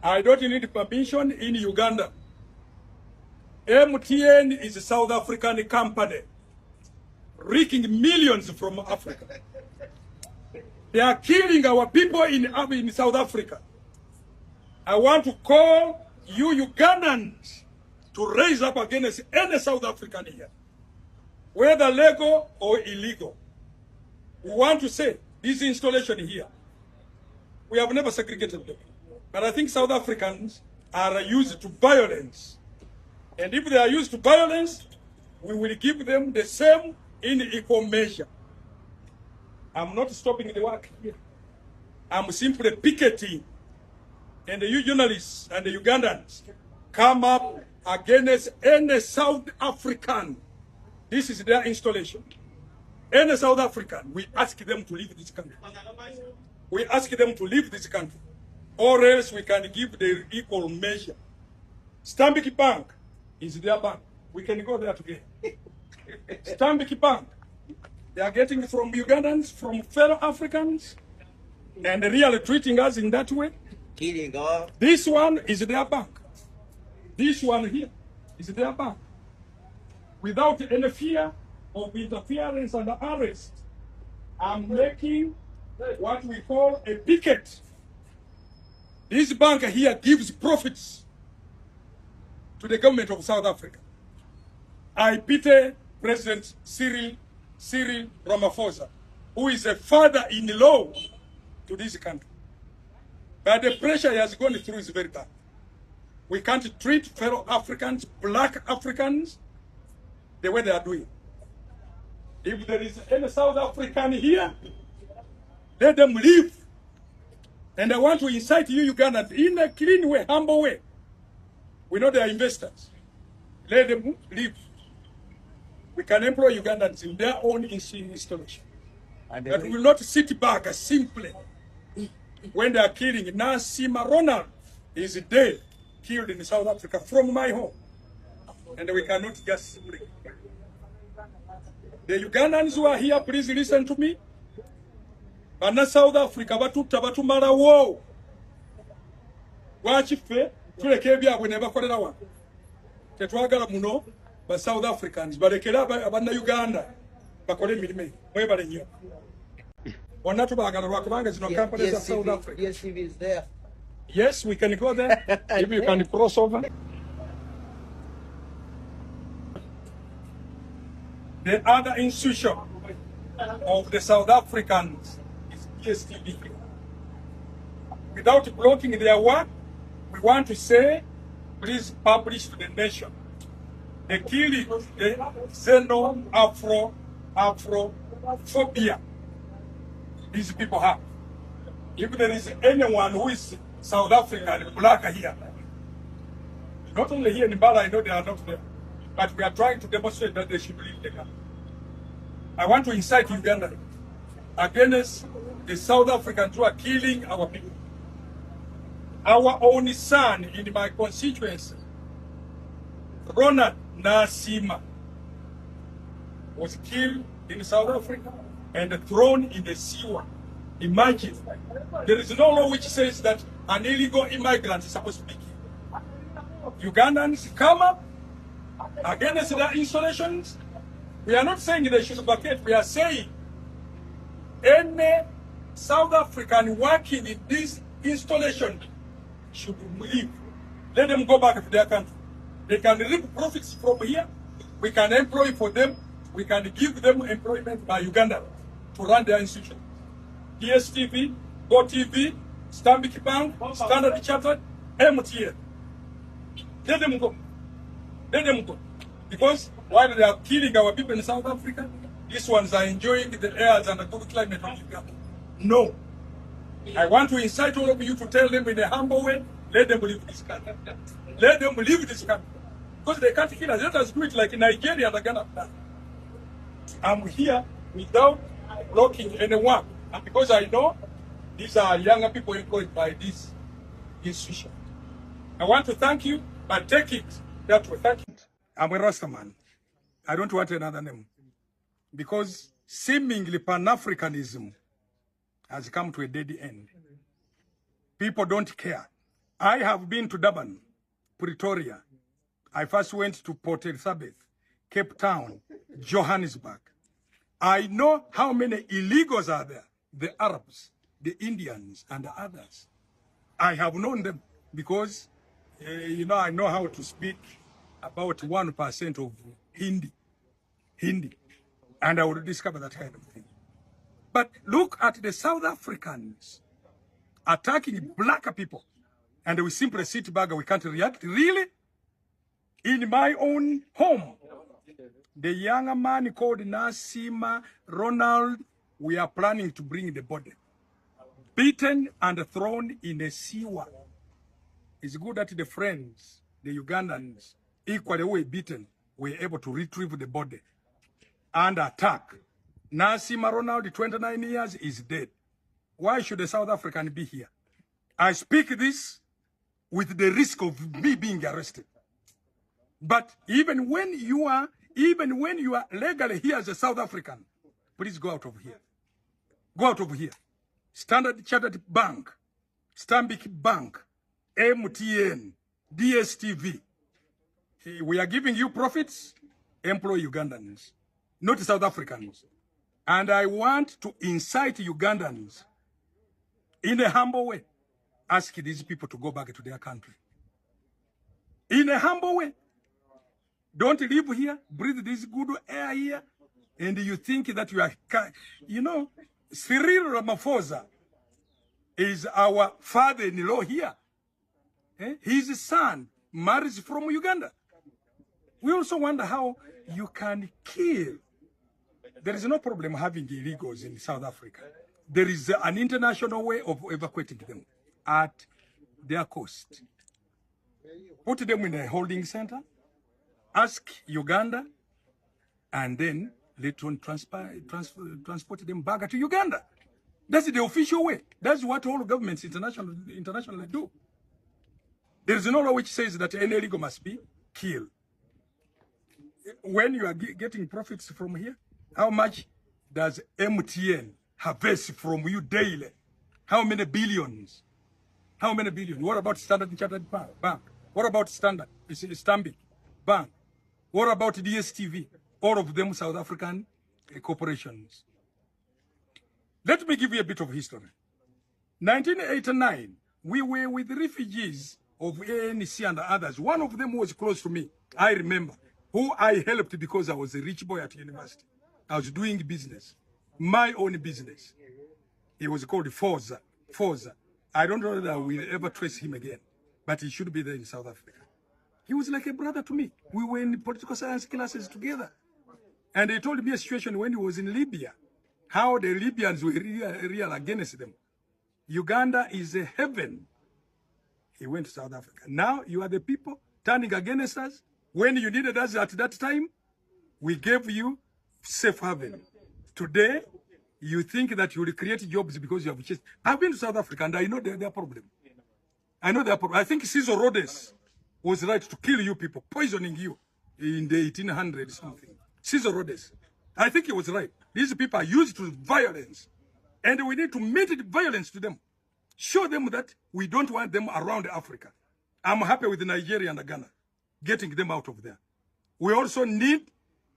I don't need permission in Uganda. MTN is a South African company, wreaking millions from Africa. They are killing our people in South Africa. I want to call you Ugandans to raise up against any South African here, whether legal or illegal. We want to say this installation here, we have never segregated them. But I think South Africans are used to violence. And if they are used to violence, we will give them the same in equal measure. I'm not stopping the work here. I'm simply picketing. And you journalists and the Ugandans come up against any South African. This is their installation. Any South African, we ask them to leave this country. We ask them to leave this country, or else we can give the equal measure. Stanbicbank is their bank. We can go there together. Stanbicbank, they are getting from Ugandans, from fellow Africans, and really treating us in that way. This one is their bank. This one here is their bank. Without any fear of interference and arrest, I'm making what we call a picket. This bank here gives profits to the government of South Africa. I pity President Cyril Ramaphosa, who is a father-in-law to this country. But the pressure he has gone through is very bad. We can't treat fellow Africans, black Africans, the way they are doing. If there is any South African here, let them leave. And I want to incite you Ugandans in a clean way, humble way. We know they are investors. Let them leave. We can employ Ugandans in their own installation. But we will not sit back simply when they are killing. Nasima Ronald is dead, killed in South Africa from my home. And we cannot just simply. The Ugandans who are here, please listen to me. Bana South Africa batutta batumala wo. Wachife tuleke ebyabwe ne bakolera wa. Tetwagala muno ba South Africans balekera abana Uganda bakole emirimu. Mwebale nnyo. Wonna tubagala lwakubanga zino companies of South Africa. Yes, TV is there. Yes, we can go there. If you can cross over. The other institution of the South Africans is PSTV. Without blocking their work, we want to say, please publish to the nation the killing, the Afrophobia these people have. If there is anyone who is South African, black here, not only here in Bala, I know they are not there. But we are trying to demonstrate that they should leave the country. I want to incite Uganda against the South Africans who are killing our people. Our only son in my constituency, Ronald Nasima, was killed in South Africa and thrown in the sewer. Imagine, there is no law which says that an illegal immigrant is supposed to be killed. Ugandans come up against their installations. We are not saying they should vacate. We are saying any South African working in this installation should leave. Let them go back to their country. They can reap profits from here. We can employ for them. We can give them employment by Uganda to run their institution. DSTV, GoTV, Stanbicbank, Standard Chartered, MTN. Let them go. Let them go. Because while they are killing our people in South Africa, these ones are enjoying the airs and the good climate of Uganda. No. I want to incite all of you to tell them in a humble way, let them leave this country. Let them leave this country. Because they can't kill us. Let us do it like in Nigeria and Ghana. I'm here without blocking anyone. And because I know these are younger people employed by this institution. I want to thank you, but take it that way. Thank you. I'm a Rastaman. I don't want another name. Because seemingly Pan-Africanism has come to a dead end. People don't care. I have been to Durban, Pretoria. I first went to Port Elizabeth, Cape Town, Johannesburg. I know how many illegals are there. The Arabs, the Indians, and the others. I have known them because, I know how to speak about 1% of Hindi. And I will discover that kind of thing. But look at the South Africans attacking black people. And we simply sit back and we can't react. Really? In my own home, the young man called Nasima Ronald, we are planning to bring the body. Beaten and thrown in a sewer. It's good that the friends, the Ugandans, equally were beaten, were able to retrieve the body and attack. Nasima Ronald, 29 years, is dead. Why should a South African be here? I speak this with the risk of me being arrested. But even when you are legally here as a South African, please go out of here. Go out of here. Standard Chartered Bank, stanbicbank, MTN, DSTV. We are giving you profits. Employ Ugandans, not South Africans. And I want to incite Ugandans in a humble way. Ask these people to go back to their country. In a humble way. Don't live here, breathe this good air here, and you think that you are, Cyril Ramaphosa is our father-in-law here. His son marries from Uganda. We also wonder how you can kill. There is no problem having illegals in South Africa. There is an international way of evacuating them at their cost. Put them in a holding center, ask Uganda, and then later on transport them back to Uganda. That's the official way. That's what all governments internationally do. There is no law which says that any illegal must be killed. When you are getting profits from here, how much does MTN harvest from you daily? How many billions? How many billions? What about Standard Chartered Bank? What about Stanbic Bank? What about DSTV? All of them South African corporations. Let me give you a bit of history. 1989, we were with refugees of ANC and others. One of them was close to me, I remember, who I helped because I was a rich boy at university. I was doing business, my own business. He was called Forza. I don't know whether I will ever trace him again, but he should be there in South Africa. He was like a brother to me. We were in political science classes together. And he told me a situation when he was in Libya, how the Libyans were real against them. Uganda is a heaven. He went to South Africa. Now you are the people turning against us. When you needed us at that time, we gave you safe haven. Today, you think that you will create jobs because you have chased. I've been to South Africa and I know their problem. I know their problem. I think Cesar Rhodes was right to kill you people, poisoning you in the 1800s something. Cesar Rhodes. I think he was right. These people are used to violence. And we need to meet the violence to them. Show them that we don't want them around Africa. I'm happy with Nigeria and Ghana, getting them out of there. We also need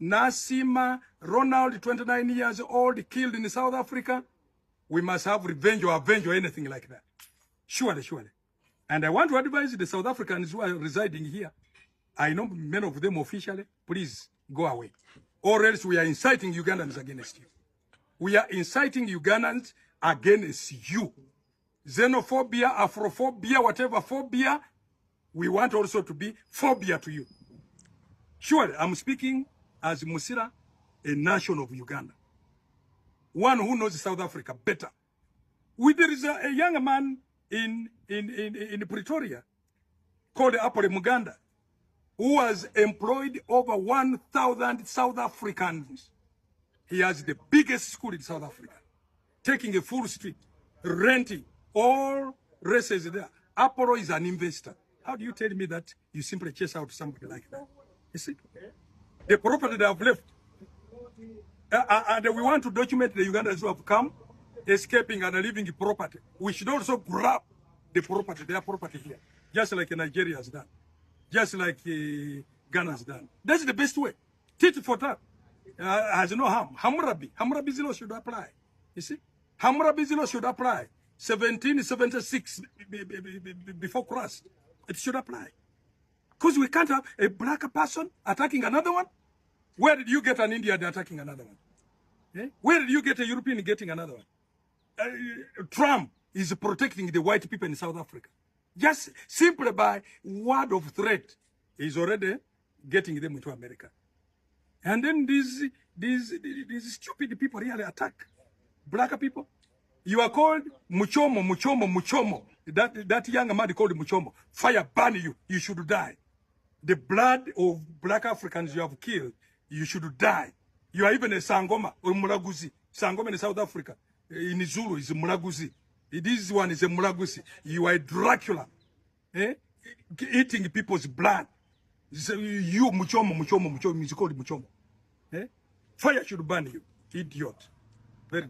Nasima Ronald, 29 years old, killed in South Africa. We must have revenge or avenge or anything like that. Surely. And I want to advise the South Africans who are residing here. I know many of them officially. Please go away. Or else we are inciting Ugandans against you. We are inciting Ugandans against you. Xenophobia, Afrophobia, whatever phobia, we want also to be phobia to you. Surely, I'm speaking as Musira, a nation of Uganda. One who knows South Africa better. There is a young man in Pretoria called Apole Muganda who has employed over 1,000 South Africans. He has the biggest school in South Africa, taking a full street, renting all races there. Apollo is an investor. How do you tell me that you simply chase out somebody like that? You see? The property they have left. And we want to document the Ugandans who have come, escaping and leaving the property. We should also grab the property, their property here, just like Nigeria has done, just like Ghana has done. That's the best way. Tit for tat has no harm. Hammurabi's law should apply. You see, Hammurabi's law should apply. 1776 before Christ, it should apply. Because we can't have a black person attacking another one. Where did you get an Indian attacking another one? Eh? Where did you get a European getting another one? Trump is protecting the white people in South Africa. Just simply by word of threat, he's already getting them into America. And then these stupid people really attack black people. You are called Muchomo. That young man called Muchomo. Fire burn you. You should die. The blood of black Africans you have killed, you should die. You are even a Sangoma or Mulaguzi. Sangoma in South Africa. In Zulu is a Mulaguzi. This one is a Mulaguzi. You are a Dracula. Eh? Eating people's blood. You Muchomo. You called Muchomo. Eh? Fire should burn you. Idiot. Very